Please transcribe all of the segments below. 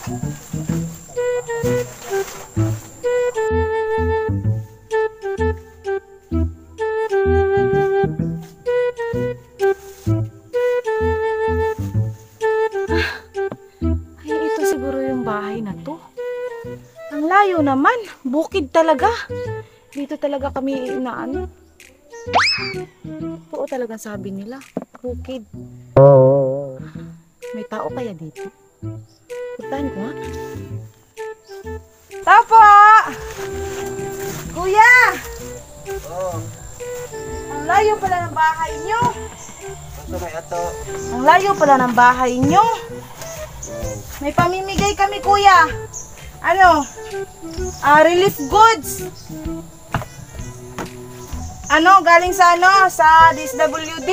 Ay, ito siguro yung bahay na to. Ang layo naman. Bukid talaga. Dito talaga kami inaano. Oo talagang sabi nila. Bukid. May tao kaya dito? Puntahan ko nga. Tapo! Kuya! Ang layo pala ng bahay nyo. Ang layo pala ng bahay nyo. May pamimigay kami, kuya. Ano? Relief goods. Ano? Galing sa ano? Sa DSWD.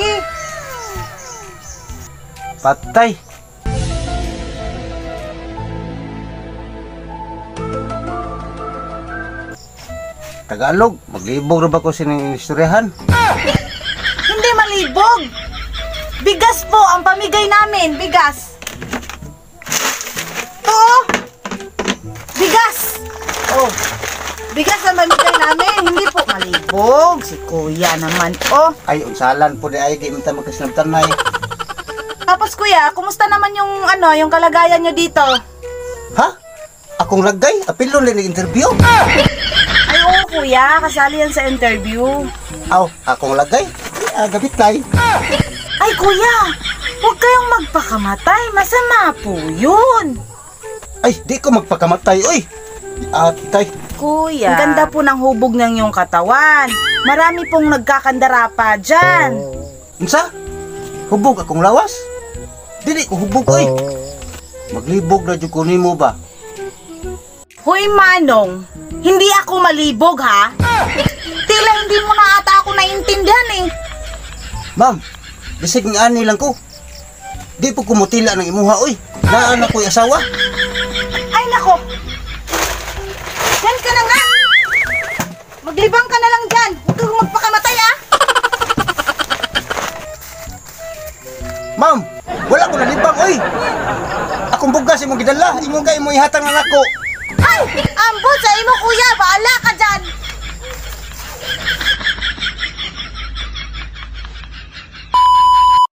Patay. Tagalog, maglibog na ba ko sining istoryahan? Hindi malibog. Bigas po ang pamigay namin. Bigas. Oo. Bigas. Oh. Bigas ang pamigay namin. Hindi po malibog. Si kuya naman. Oh. Ay, unsalan po di ay, di minta magkasinabtanay. Tapos kuya, kumusta naman yung ano, yung kalagayan nyo dito? Ha? Akong lagay? Apilo na interview? Ay oo kuya, kasali yan sa interview. Aw, akong lagay? Gabit Ay kuya, huwag kayong magpakamatay. Masama po yun. Ay, di ko magpakamatay, oy. Atay. Kuya, ang ganda po ng hubog ng iyong katawan. Marami pong nagkakandara pa dyan. Unsa? Hubog akong lawas? Dili ko hubog, oy. Maglibog na jud ko nimo ba? Hoy Manong, hindi ako malibog ha? Tila hindi mo na ata ako naintindihan eh. Ma'am, bisig ng ani lang ko. Di po kumutila ng imuha, oy. Naan ako'y asawa. Ay nako. Diyan ka na nga. Maglibang ka na lang dyan. Huwag kang magpakamatay ah. Ma'am, wala ko nalibang, oy. Akong bugas imong gidala, imong kay imong ihatang ang ako. Ay, ambot sa imo kuya. Baala ka dyan.